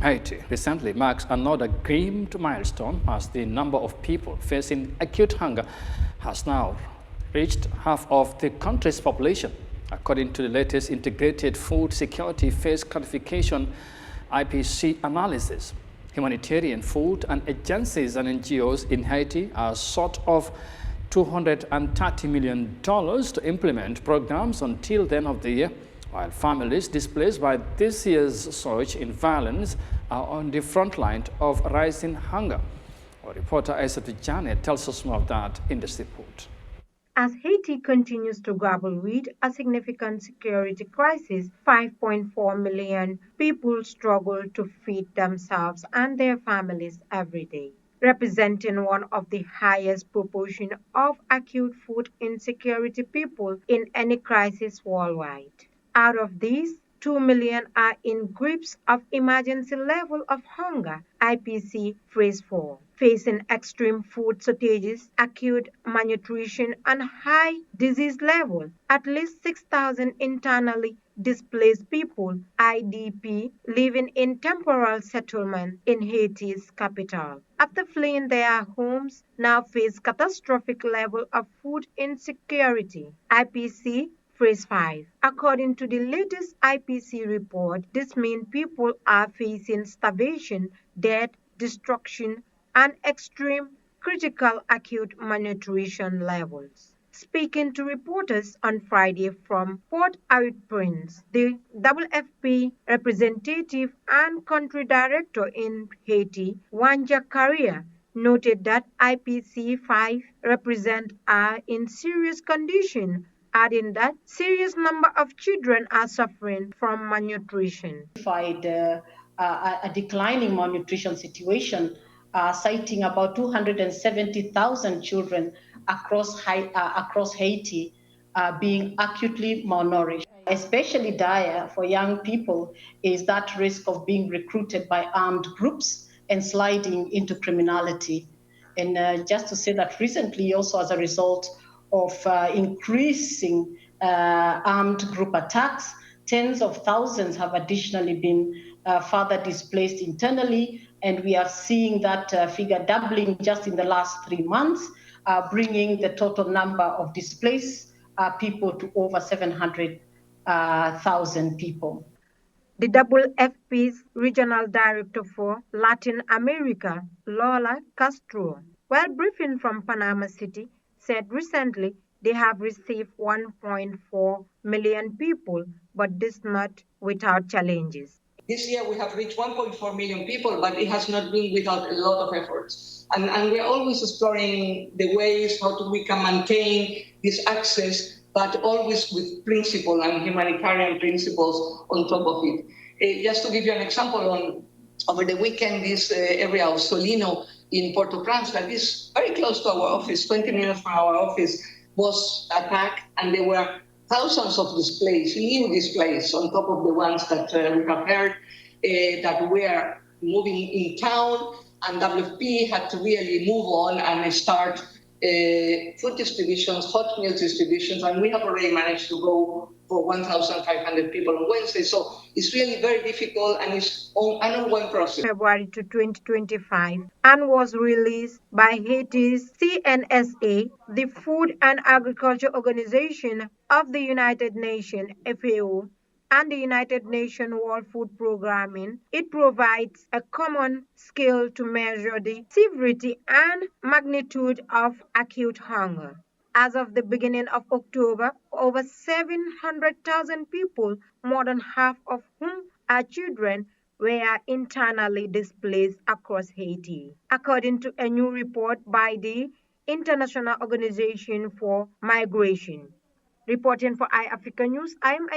Haiti recently marks another grim milestone as the number of people facing acute hunger has now reached half of the country's population. According to the latest Integrated Food Security Phase Quantification (IPC) analysis, humanitarian food and agencies and NGOs in Haiti are short of $230 million to implement programs until the end of the year, while families displaced by this year's surge in violence are on the front line of rising hunger. Our reporter Yahya Jammeh tells us more of that in this report. As Haiti continues to grapple with a significant security crisis, 5.4 million people struggle to feed themselves and their families every day, representing one of the highest proportion of acute food insecurity people in any crisis worldwide. Out of these, 2 million are in grips of emergency level of hunger, IPC phrase 4, facing extreme food shortages, acute malnutrition, and high disease level. At least 6,000 internally displaced people, IDP, living in temporary settlement in Haiti's capital, after fleeing their homes, now face catastrophic level of food insecurity, IPC Phrase 5. According to the latest IPC report, this means people are facing starvation, death, destruction, and extreme critical acute malnutrition levels. Speaking to reporters on Friday from Port-au-Prince, the WFP representative and country director in Haiti, Yahya Jammeh, noted that IPC 5 represent are in serious condition, adding that serious number of children are suffering from malnutrition. A declining malnutrition situation, citing about 270,000 children across Haiti being acutely malnourished. Especially dire for young people is that risk of being recruited by armed groups and sliding into criminality. And just to say that recently, also as a result of increasing armed group attacks, tens of thousands have additionally been further displaced internally, and we are seeing that figure doubling just in the last 3 months, bringing the total number of displaced people to over 700,000 people. The WFP's Regional Director for Latin America, Lola Castro, while briefing from Panama City, said recently they have received 1.4 million people, but this not without challenges. This year we have reached 1.4 million people, but it has not been without a lot of efforts. And we're always exploring the ways how we can maintain this access, but always with principle and humanitarian principles on top of it. Just to give you an example, over the weekend, this area of Solino in Port-au-Prince, that is very close to our office, 20 minutes from our office, was attacked, and there were thousands of displaced, new displaced, on top of the ones that we have heard that were moving in town, and WFP had to really move on and start food distributions, hot meal distributions, and we have already managed to go for 1,500 people on Wednesday. So it's really very difficult, and it's an ongoing process. February to 2025, and was released by Haiti's CNSA, the Food and Agriculture Organization of the United Nations, FAO, and the United Nations World Food Programming. It provides a common scale to measure the severity and magnitude of acute hunger. As of the beginning of October, over 700,000 people, more than half of whom are children, were internally displaced across Haiti, according to a new report by the International Organization for Migration. Reporting for Eyeafrica News, I am